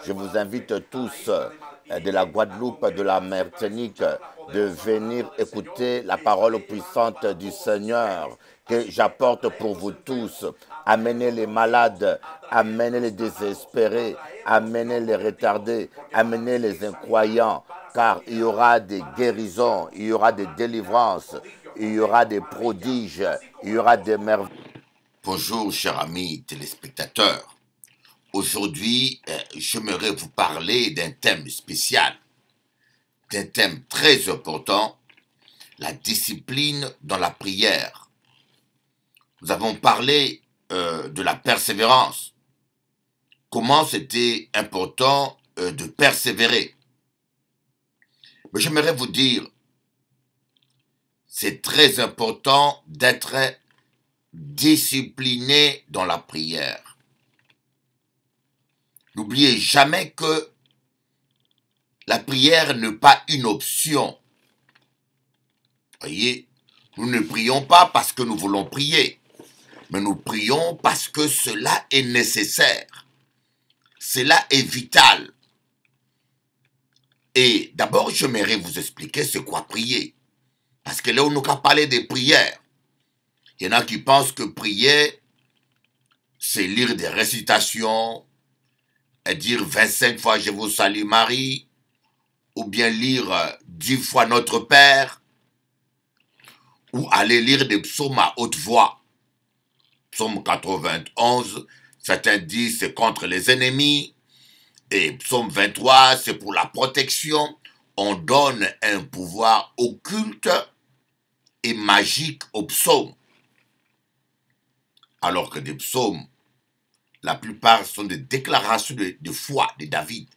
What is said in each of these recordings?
Je vous invite tous de la Guadeloupe, de la Martinique, de venir écouter la parole puissante du Seigneur que j'apporte pour vous tous. Amenez les malades, amenez les désespérés, amenez les retardés, amenez les incroyants, car il y aura des guérisons, il y aura des délivrances, il y aura des prodiges, il y aura des merveilles. Bonjour, chers amis téléspectateurs. Aujourd'hui, j'aimerais vous parler d'un thème spécial, d'un thème très important, la discipline dans la prière. Nous avons parlé de la persévérance, comment c'était important de persévérer. Mais j'aimerais vous dire, c'est très important d'être discipliné dans la prière. N'oubliez jamais que la prière n'est pas une option. Voyez, nous ne prions pas parce que nous voulons prier, mais nous prions parce que cela est nécessaire. Cela est vital. Et d'abord, j'aimerais vous expliquer c'est quoi prier. Parce que là, on nous a parlé de prière. Il y en a qui pensent que prier, c'est lire des récitations, et dire 25 fois je vous salue Marie, ou bien lire 10 fois Notre Père, ou aller lire des psaumes à haute voix. Psaume 91, certains disent c'est contre les ennemis, et psaume 23, c'est pour la protection. On donne un pouvoir occulte et magique aux psaumes. Alors que des psaumes, la plupart sont des déclarations de foi de David.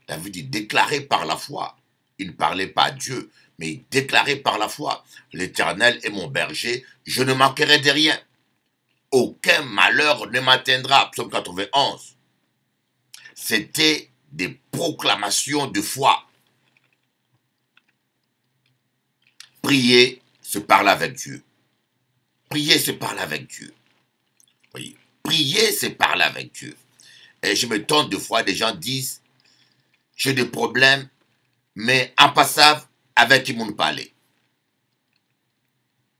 David est déclaré par la foi. Il ne parlait pas à Dieu, mais il déclarait par la foi. L'Éternel est mon berger, je ne manquerai de rien. Aucun malheur ne m'atteindra. Psaume 91. C'était des proclamations de foi. Prier, c'est parler avec Dieu. Prier, c'est parler avec Dieu. Voyez, prier, c'est parler avec Dieu. Et je me tente de fois, des gens disent, j'ai des problèmes, mais en passant, avec qui m'ont parlé.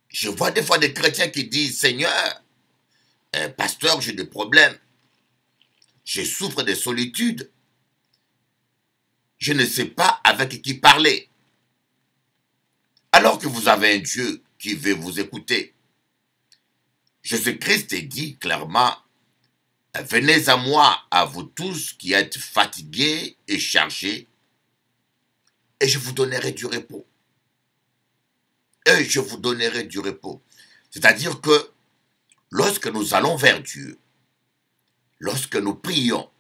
Je vois des fois des chrétiens qui disent, Seigneur, pasteur, j'ai des problèmes. Je souffre de solitude. Je ne sais pas avec qui parler. Alors que vous avez un Dieu qui veut vous écouter. Jésus-Christ dit clairement, venez à moi, à vous tous qui êtes fatigués et chargés, et je vous donnerai du repos. Et je vous donnerai du repos. C'est-à-dire que lorsque nous allons vers Dieu, lorsque nous prions,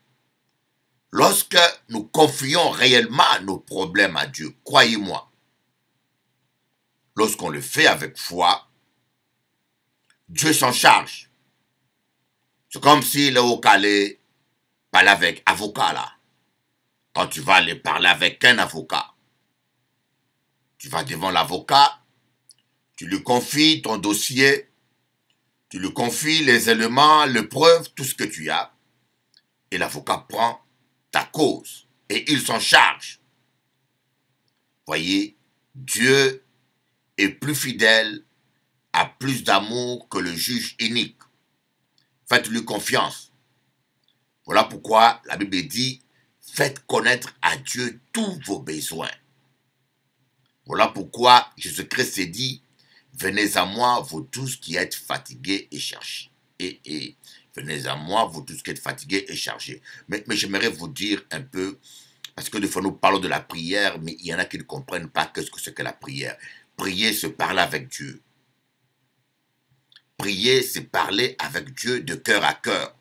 lorsque nous confions réellement nos problèmes à Dieu, croyez-moi, lorsqu'on le fait avec foi, Dieu s'en charge. C'est comme si le Haut-Calais parlait avec avocat là. Quand tu vas aller parler avec un avocat, tu vas devant l'avocat, tu lui confies ton dossier, tu lui confies les éléments, les preuves, tout ce que tu as, et l'avocat prend ta cause et il s'en charge. Voyez, Dieu est plus fidèle, a plus d'amour que le juge unique. Faites-lui confiance. Voilà pourquoi la Bible dit, faites connaître à Dieu tous vos besoins. Voilà pourquoi Jésus-Christ s'est dit, venez à moi, vous tous qui êtes fatigués et chargés. Et venez à moi, vous tous qui êtes fatigués et chargés. Mais j'aimerais vous dire un peu, parce que des fois nous parlons de la prière, mais il y en a qui ne comprennent pas ce que c'est que la prière. Prier, c'est parler avec Dieu. Prier, c'est parler avec Dieu de cœur à cœur.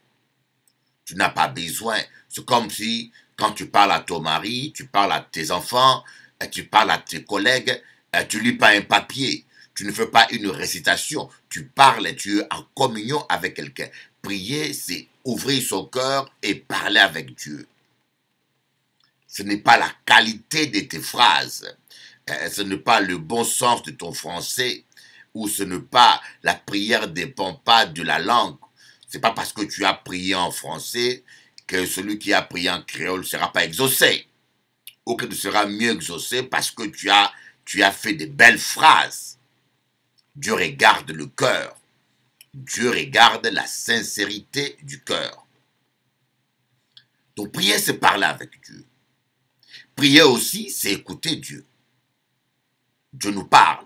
Tu n'as pas besoin. C'est comme si, quand tu parles à ton mari, tu parles à tes enfants, tu parles à tes collègues, tu ne lis pas un papier. Tu ne fais pas une récitation. Tu parles et tu es en communion avec quelqu'un. Prier, c'est ouvrir son cœur et parler avec Dieu. Ce n'est pas la qualité de tes phrases. Ce n'est pas le bon sens de ton français. Ou ce n'est pas, la prière ne dépend pas de la langue. C'est pas parce que tu as prié en français que celui qui a prié en créole ne sera pas exaucé, ou que tu seras mieux exaucé parce que tu as fait de belles phrases. Dieu regarde le cœur. Dieu regarde la sincérité du cœur. Donc prier, c'est parler avec Dieu. Prier aussi, c'est écouter Dieu. Dieu nous parle.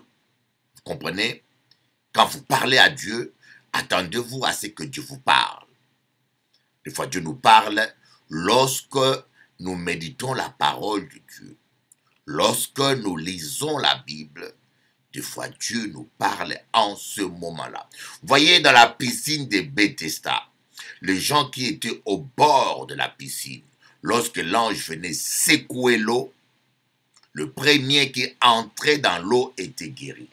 Vous comprenez? Quand vous parlez à Dieu, attendez-vous à ce que Dieu vous parle. Des fois, Dieu nous parle lorsque nous méditons la parole de Dieu. Lorsque nous lisons la Bible, des fois, Dieu nous parle en ce moment-là. Voyez, dans la piscine de Bethesda, les gens qui étaient au bord de la piscine, lorsque l'ange venait secouer l'eau, le premier qui entrait dans l'eau était guéri.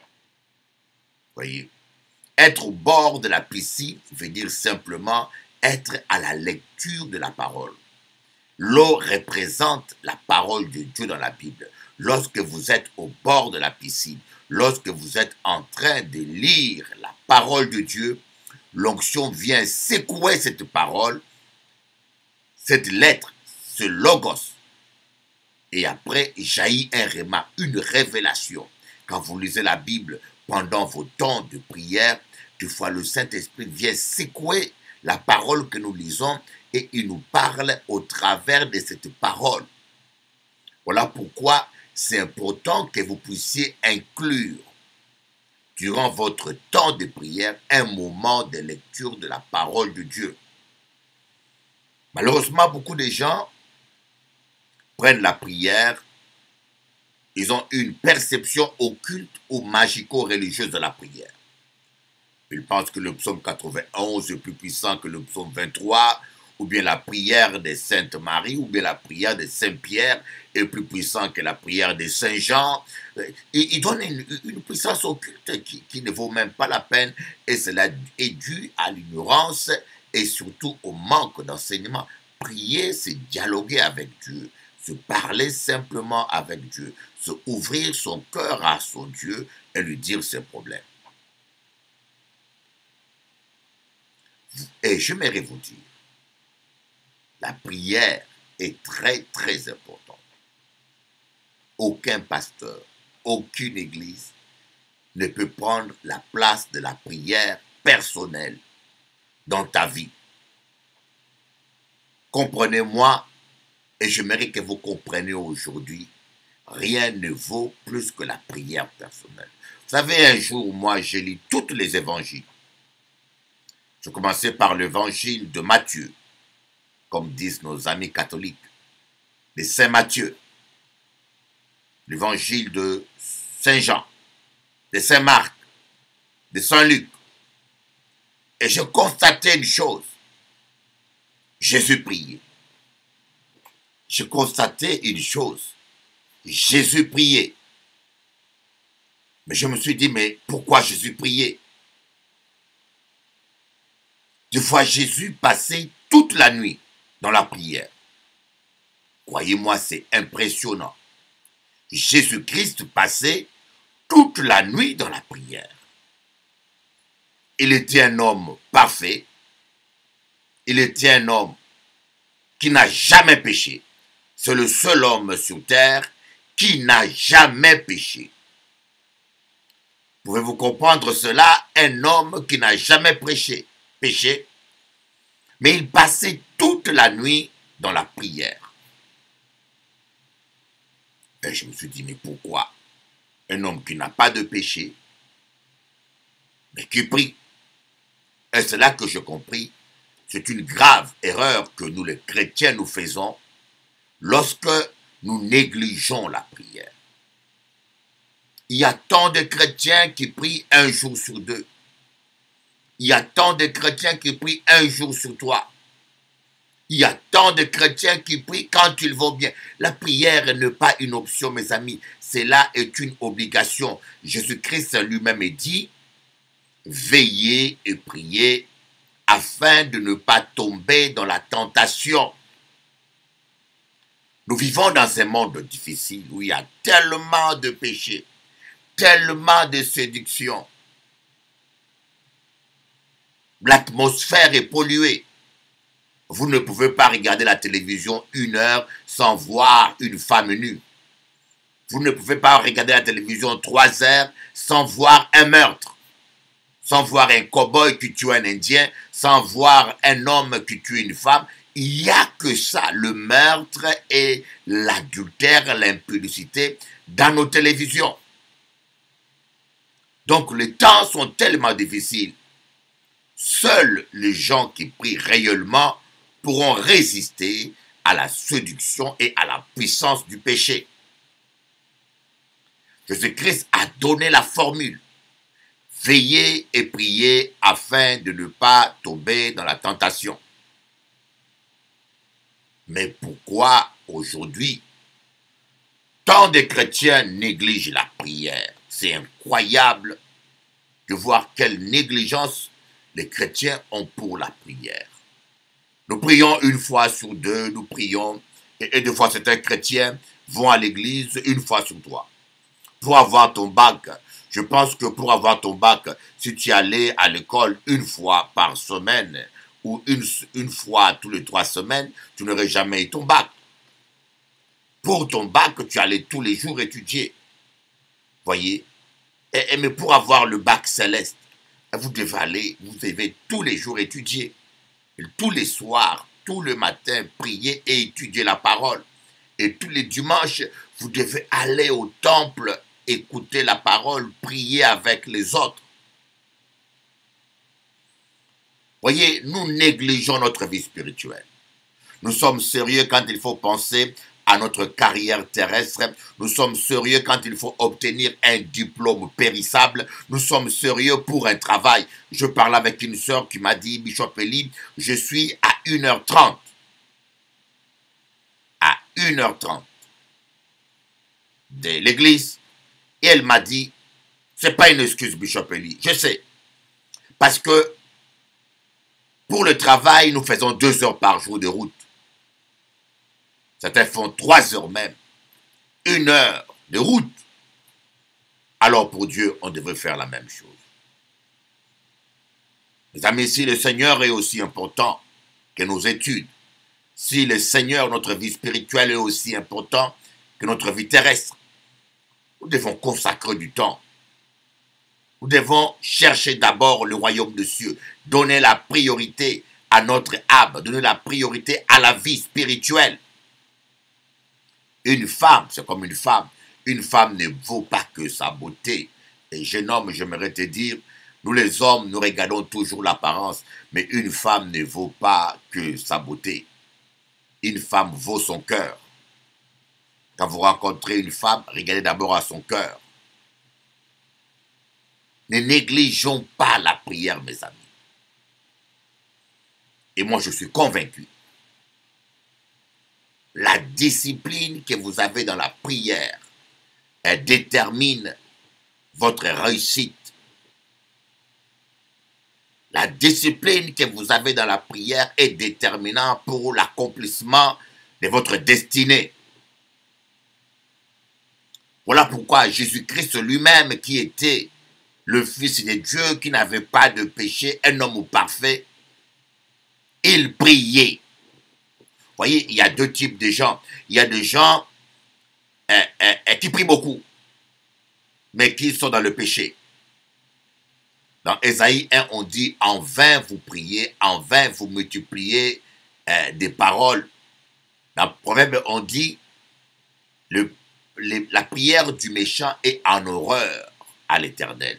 Voyez, être au bord de la piscine veut dire simplement être à la lecture de la parole. L'eau représente la parole de Dieu dans la Bible. Lorsque vous êtes au bord de la piscine, lorsque vous êtes en train de lire la parole de Dieu, l'onction vient secouer cette parole, cette lettre, ce logos. Et après, jaillit un réma, une révélation. Quand vous lisez la Bible pendant vos temps de prière, des fois le Saint-Esprit vient secouer la parole que nous lisons et il nous parle au travers de cette parole. Voilà pourquoi c'est important que vous puissiez inclure durant votre temps de prière un moment de lecture de la parole de Dieu. Malheureusement, beaucoup de gens prennent la prière, ils ont une perception occulte ou magico-religieuse de la prière. Ils pensent que le psaume 91 est plus puissant que le psaume 23, ou bien la prière de Sainte Marie, ou bien la prière de Saint Pierre est plus puissant que la prière de Saint Jean. Ils donnent une puissance occulte qui ne vaut même pas la peine, et cela est dû à l'ignorance et surtout au manque d'enseignement. Prier, c'est dialoguer avec Dieu, se parler simplement avec Dieu, se ouvrir son cœur à son Dieu et lui dire ses problèmes. Et j'aimerais vous dire, la prière est très, très importante. Aucun pasteur, aucune église ne peut prendre la place de la prière personnelle dans ta vie. Comprenez-moi, et j'aimerais que vous compreniez aujourd'hui, rien ne vaut plus que la prière personnelle. Vous savez, un jour, moi, j'ai lu tous les évangiles. Je commençais par l'évangile de Matthieu, comme disent nos amis catholiques, de Saint Matthieu, l'évangile de Saint Jean, de Saint Marc, de Saint Luc. Et je constatais une chose, Jésus priait. Je constatais une chose, Jésus priait. Mais je me suis dit, mais pourquoi Jésus priait? Des fois, Jésus passait toute la nuit dans la prière. Croyez-moi, c'est impressionnant. Jésus-Christ passait toute la nuit dans la prière. Il était un homme parfait. Il était un homme qui n'a jamais péché. C'est le seul homme sur terre qui n'a jamais péché. Pouvez-vous comprendre cela? Un homme qui n'a jamais péché. Mais il passait toute la nuit dans la prière. Et je me suis dit, mais pourquoi un homme qui n'a pas de péché, mais qui prie? Et c'est là que j'ai compris, c'est une grave erreur que nous les chrétiens nous faisons lorsque nous négligeons la prière. Il y a tant de chrétiens qui prient un jour sur deux. Il y a tant de chrétiens qui prient un jour sur trois. Il y a tant de chrétiens qui prient quand ils vont bien. La prière n'est pas une option, mes amis. Cela est une obligation. Jésus-Christ lui-même dit, veillez et priez afin de ne pas tomber dans la tentation. Nous vivons dans un monde difficile où il y a tellement de péchés, tellement de séduction. L'atmosphère est polluée. Vous ne pouvez pas regarder la télévision 1 heure sans voir une femme nue. Vous ne pouvez pas regarder la télévision 3 heures sans voir un meurtre, sans voir un cow-boy qui tue un Indien, sans voir un homme qui tue une femme. Il n'y a que ça, le meurtre et l'adultère, l'impudicité dans nos télévisions. Donc les temps sont tellement difficiles. Seuls les gens qui prient réellement pourront résister à la séduction et à la puissance du péché. Jésus-Christ a donné la formule. Veillez et priez afin de ne pas tomber dans la tentation. Mais pourquoi aujourd'hui tant de chrétiens négligent la prière? C'est incroyable de voir quelle négligence les chrétiens ont pour la prière. Nous prions 1 fois sur 2, nous prions, et des fois certains chrétiens vont à l'église 1 fois sur 3. Pour avoir ton bac, je pense que pour avoir ton bac, si tu allais à l'école 1 fois par semaine ou une fois tous les 3 semaines, tu n'aurais jamais eu ton bac. Pour ton bac, tu allais tous les jours étudier. Voyez? Mais pour avoir le bac céleste, vous devez tous les jours étudier. Tous les soirs, tout le matin, prier et étudier la parole. Et tous les dimanches, vous devez aller au temple, écouter la parole, prier avec les autres. Voyez, nous négligeons notre vie spirituelle. Nous sommes sérieux quand il faut penser à notre carrière terrestre. Nous sommes sérieux quand il faut obtenir un diplôme périssable. Nous sommes sérieux pour un travail. Je parlais avec une sœur qui m'a dit, Bishop Eli, je suis à 1h30. À 1h30 de l'église. Et elle m'a dit, c'est pas une excuse, Bishop Eli. Je sais. Parce que pour le travail, nous faisons 2 heures par jour de route. Certains font 3 heures même. 1 heure de route. Alors pour Dieu, on devrait faire la même chose. Mes amis, si le Seigneur est aussi important que nos études, si le Seigneur, notre vie spirituelle, est aussi important que notre vie terrestre, nous devons consacrer du temps. Nous devons chercher d'abord le royaume des cieux, donner la priorité à notre âme, donner la priorité à la vie spirituelle. Une femme, c'est comme une femme. Une femme ne vaut pas que sa beauté. Et jeune homme, j'aimerais te dire, nous les hommes, nous regardons toujours l'apparence, mais une femme ne vaut pas que sa beauté. Une femme vaut son cœur. Quand vous rencontrez une femme, regardez d'abord à son cœur. Ne négligeons pas la prière, mes amis. Et moi, je suis convaincu. La discipline que vous avez dans la prière, elle détermine votre réussite. La discipline que vous avez dans la prière est déterminante pour l'accomplissement de votre destinée. Voilà pourquoi Jésus-Christ lui-même, qui était le Fils de Dieu, qui n'avait pas de péché, un homme parfait, il priait. Vous voyez, il y a 2 types de gens. Il y a des gens qui prient beaucoup, mais qui sont dans le péché. Dans Ésaïe 1, on dit, en vain vous priez, en vain vous multipliez des paroles. Dans Proverbe, on dit, la prière du méchant est en horreur à l'Éternel.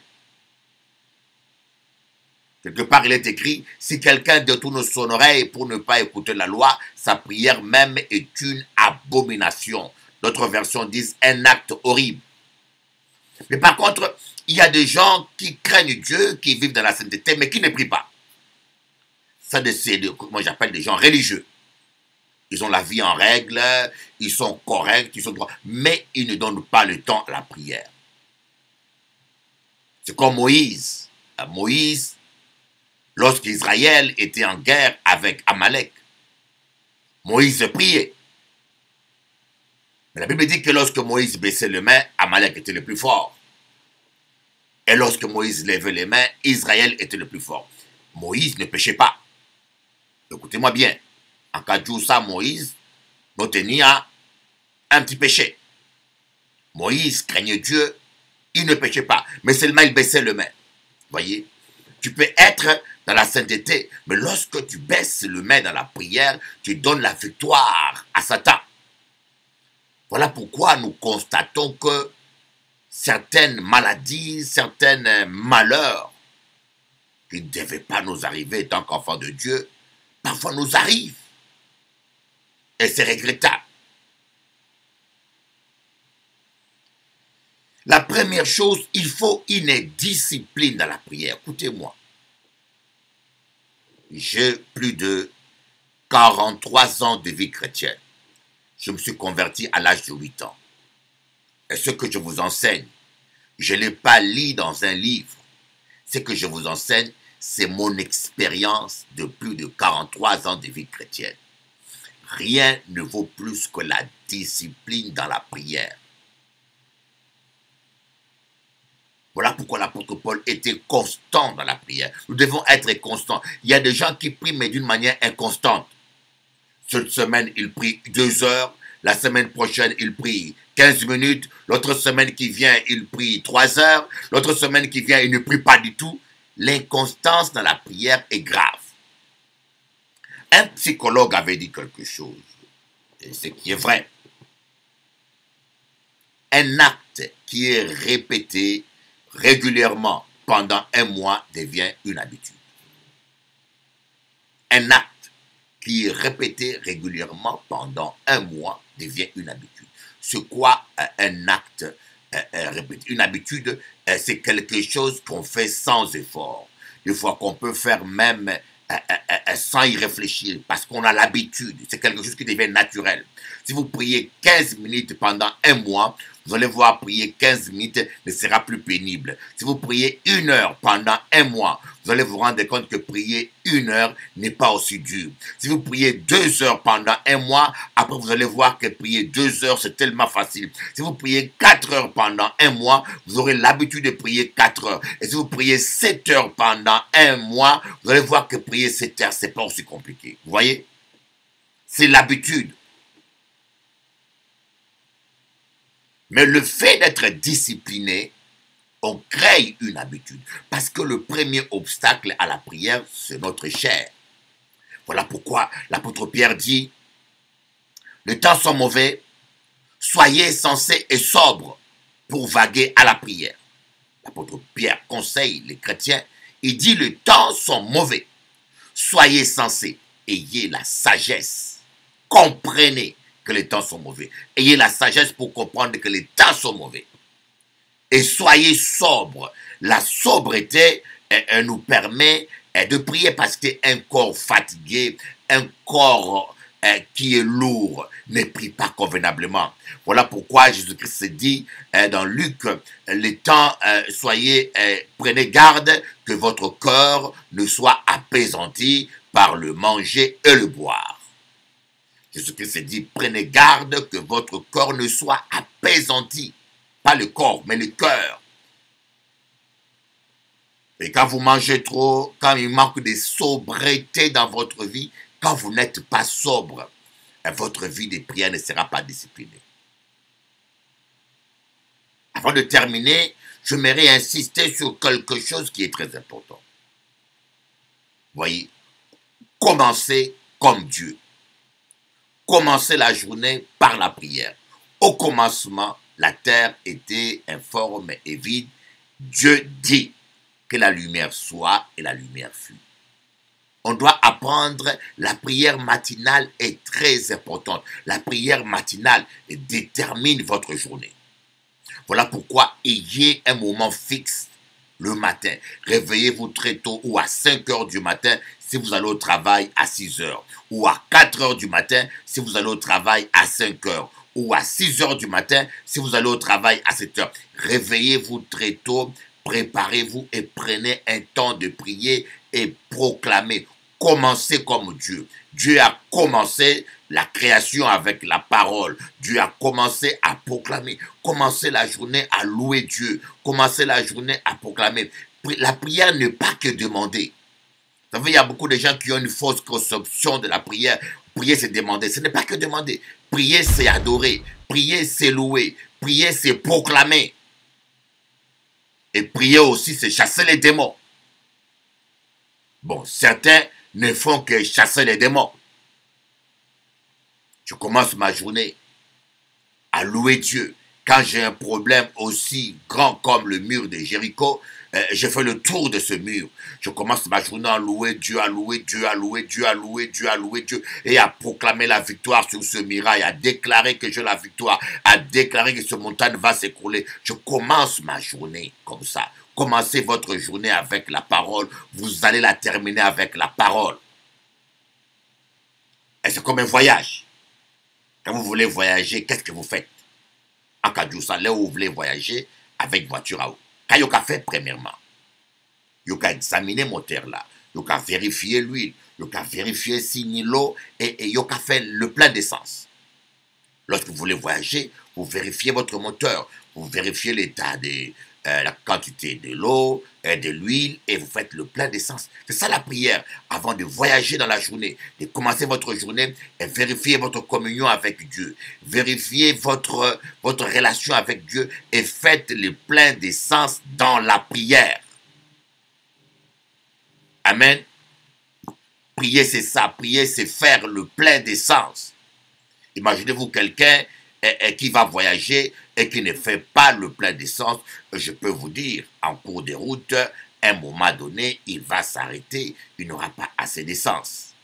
Quelque part, il est écrit, si quelqu'un détourne son oreille pour ne pas écouter la loi, sa prière même est une abomination. D'autres versions disent un acte horrible. Mais par contre, il y a des gens qui craignent Dieu, qui vivent dans la sainteté, mais qui ne prient pas. Ça, moi, j'appelle des gens religieux. Ils ont la vie en règle, ils sont corrects, ils sont droits, mais ils ne donnent pas le temps à la prière. C'est comme Moïse. Moïse, lorsqu'Israël était en guerre avec Amalek, Moïse priait. Mais la Bible dit que lorsque Moïse baissait les mains, Amalek était le plus fort. Et lorsque Moïse levait les mains, Israël était le plus fort. Moïse ne péchait pas. Écoutez-moi bien. En cas de ça, Moïse nous tenait un petit péché. Moïse craignait Dieu, il ne péchait pas, mais seulement il baissait le main. Voyez, tu peux être dans la sainteté, mais lorsque tu baisses le main dans la prière, tu donnes la victoire à Satan. Voilà pourquoi nous constatons que certaines maladies, certains malheurs qui ne devaient pas nous arriver tant qu'enfants de Dieu, parfois nous arrivent. Et c'est regrettable. La première chose, il faut une discipline dans la prière. Écoutez-moi. J'ai plus de 43 ans de vie chrétienne. Je me suis converti à l'âge de 8 ans. Et ce que je vous enseigne, je ne l'ai pas lu dans un livre. Ce que je vous enseigne, c'est mon expérience de plus de 43 ans de vie chrétienne. Rien ne vaut plus que la discipline dans la prière. Voilà pourquoi l'apôtre Paul était constant dans la prière. Nous devons être constants. Il y a des gens qui prient, mais d'une manière inconstante. Cette semaine, il prie 2 heures. La semaine prochaine, il prie 15 minutes. L'autre semaine qui vient, il prie 3 heures. L'autre semaine qui vient, il ne prie pas du tout. L'inconstance dans la prière est grave. Un psychologue avait dit quelque chose, et ce qui est vrai. Un acte qui est répété régulièrement pendant un mois devient une habitude. Un acte qui est répété régulièrement pendant un mois devient une habitude. C'est quoi un acte répété? Une habitude, c'est quelque chose qu'on fait sans effort. Des fois qu'on peut faire même sans y réfléchir, parce qu'on a l'habitude. C'est quelque chose qui devient naturel. Si vous priez 15 minutes pendant un mois, vous allez voir prier 15 minutes ne sera plus pénible. Si vous priez 1 heure pendant un mois, vous allez vous rendre compte que prier 1 heure n'est pas aussi dur. Si vous priez 2 heures pendant un mois, après vous allez voir que prier 2 heures, c'est tellement facile. Si vous priez 4 heures pendant un mois, vous aurez l'habitude de prier 4 heures. Et si vous priez 7 heures pendant un mois, vous allez voir que prier 7 heures, c'est pas aussi compliqué. Vous voyez? C'est l'habitude. Mais le fait d'être discipliné, on crée une habitude. Parce que le premier obstacle à la prière, c'est notre chair. Voilà pourquoi l'apôtre Pierre dit, les temps sont mauvais, soyez sensés et sobres pour vaguer à la prière. L'apôtre Pierre conseille les chrétiens, il dit, les temps sont mauvais, soyez sensés, ayez la sagesse, comprenez que les temps sont mauvais. Ayez la sagesse pour comprendre que les temps sont mauvais. Et soyez sobres. La sobriété nous permet de prier parce qu'un corps fatigué, un corps qui est lourd, ne prie pas convenablement. Voilà pourquoi Jésus-Christ dit dans Luc, les temps, prenez garde que votre cœur ne soit apaisanti par le manger et le boire. Jésus-Christ dit, prenez garde que votre corps ne soit apaisanti. Pas le corps, mais le cœur. Et quand vous mangez trop, quand il manque de sobriété dans votre vie, quand vous n'êtes pas sobre, votre vie de prière ne sera pas disciplinée. Avant de terminer, j'aimerais insister sur quelque chose qui est très important. Voyez, commencez comme Dieu. Commencez la journée par la prière. Au commencement, la terre était informe et vide. Dieu dit que la lumière soit et la lumière fut. On doit apprendre, la prière matinale est très importante. La prière matinale détermine votre journée. Voilà pourquoi ayez un moment fixe le matin. Réveillez-vous très tôt ou à 5 heures du matin si vous allez au travail à 6 heures. Ou à 4 heures du matin si vous allez au travail à 5 heures. Ou à 6 heures du matin si vous allez au travail à 7 heures. Réveillez-vous très tôt, préparez-vous et prenez un temps de prier et proclamer. Commencez comme Dieu. Dieu a commencé la création avec la parole. Dieu a commencé à proclamer. Commencez la journée à louer Dieu. Commencez la journée à proclamer. La prière n'est pas que demander. Vous savez, il y a beaucoup de gens qui ont une fausse conception de la prière. Prier, c'est demander. Ce n'est pas que demander. Prier, c'est adorer. Prier, c'est louer. Prier, c'est proclamer. Et prier aussi, c'est chasser les démons. Bon, certains ne font que chasser les démons. Je commence ma journée à louer Dieu. Quand j'ai un problème aussi grand comme le mur de Jéricho, je fais le tour de ce mur. Je commence ma journée à louer Dieu, à louer Dieu, à louer Dieu, à louer Dieu, à louer Dieu, et à proclamer la victoire sur ce mirail, à déclarer que j'ai la victoire, à déclarer que ce montagne va s'écrouler. Je commence ma journée comme ça. Commencez votre journée avec la parole, vous allez la terminer avec la parole. Et c'est comme un voyage. Quand vous voulez voyager, qu'est-ce que vous faites? En cas de ça, là où vous voulez voyager, avec voiture à eau. Quand vous avez fait, premièrement, vous avez examiné le moteur là, vous avez vérifié l'huile, vous avez vérifié si l'eau et vous avez fait le plein d'essence. Lorsque vous voulez voyager, vous vérifiez votre moteur, vous vérifiez l'état de la quantité de l'eau, de l'huile, et vous faites le plein d'essence. C'est ça la prière, avant de voyager dans la journée, de commencer votre journée, et vérifier votre communion avec Dieu, vérifier votre relation avec Dieu, et faites le plein d'essence dans la prière. Amen. Prier, c'est ça. Prier, c'est faire le plein d'essence. Imaginez-vous quelqu'un qui va voyager et qui ne fait pas le plein d'essence. Je peux vous dire, en cours de route, à un moment donné, il va s'arrêter. Il n'aura pas assez d'essence.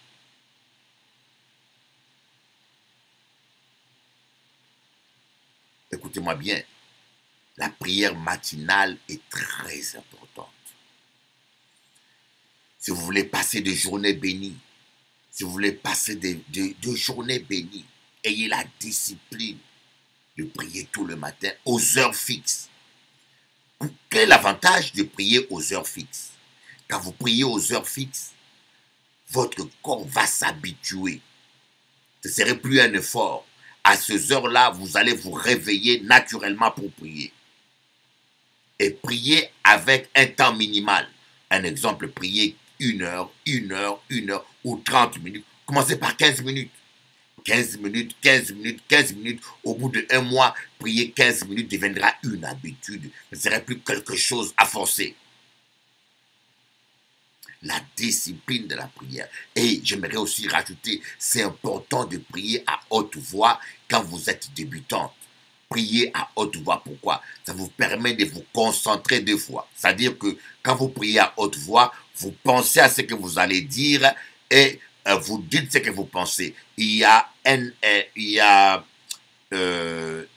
Écoutez-moi bien. La prière matinale est très importante. Si vous voulez passer des journées bénies, si vous voulez passer des journées bénies, ayez la discipline de prier tout le matin aux heures fixes. Quel est l'avantage de prier aux heures fixes? Quand vous priez aux heures fixes, votre corps va s'habituer. Ce ne serait plus un effort. À ces heures-là, vous allez vous réveiller naturellement pour prier. Et prier avec un temps minimal. Un exemple, prier 1 heure, 1 heure, 1 heure ou 30 minutes. Commencez par 15 minutes. 15 minutes, 15 minutes, 15 minutes. Au bout d'1 mois, prier 15 minutes deviendra une habitude. Ce ne serait plus quelque chose à forcer. La discipline de la prière. Et j'aimerais aussi rajouter, c'est important de prier à haute voix quand vous êtes débutante. Priez à haute voix. Pourquoi? Ça vous permet de vous concentrer 2 fois. C'est-à-dire que quand vous priez à haute voix, vous pensez à ce que vous allez dire et vous dites ce que vous pensez. Il y a 2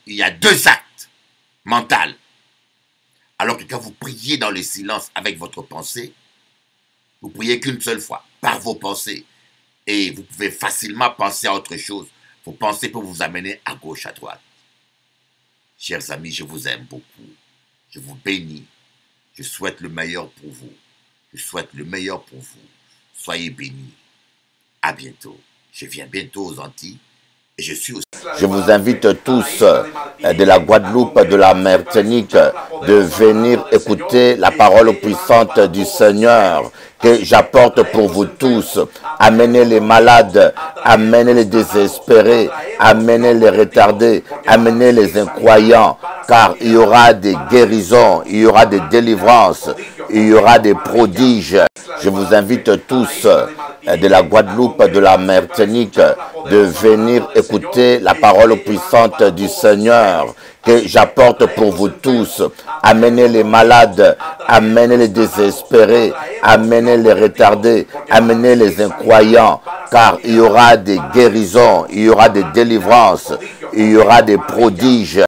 actes mentaux. Alors que quand vous priez dans le silence avec votre pensée, vous priez qu'une seule fois, par vos pensées. Et vous pouvez facilement penser à autre chose. Vos pensées peuvent vous amener à gauche, à droite. Chers amis, je vous aime beaucoup. Je vous bénis. Je souhaite le meilleur pour vous. Je souhaite le meilleur pour vous. Soyez bénis. À bientôt. Je viens bientôt aux Antilles. Et je suis aussi... Je vous invite tous de la Guadeloupe, de la Martinique, de venir écouter la parole puissante du Seigneur que j'apporte pour vous tous. Amenez les malades, amenez les désespérés, amenez les retardés, amenez les incroyants, car il y aura des guérisons, il y aura des délivrances, il y aura des prodiges. Je vous invite tous de la Guadeloupe, de la Martinique, de venir écouter la parole puissante du Seigneur que j'apporte pour vous tous. Amenez les malades, amenez les désespérés, amenez les retardés, amenez les incroyants, car il y aura des guérisons, il y aura des délivrances, il y aura des prodiges.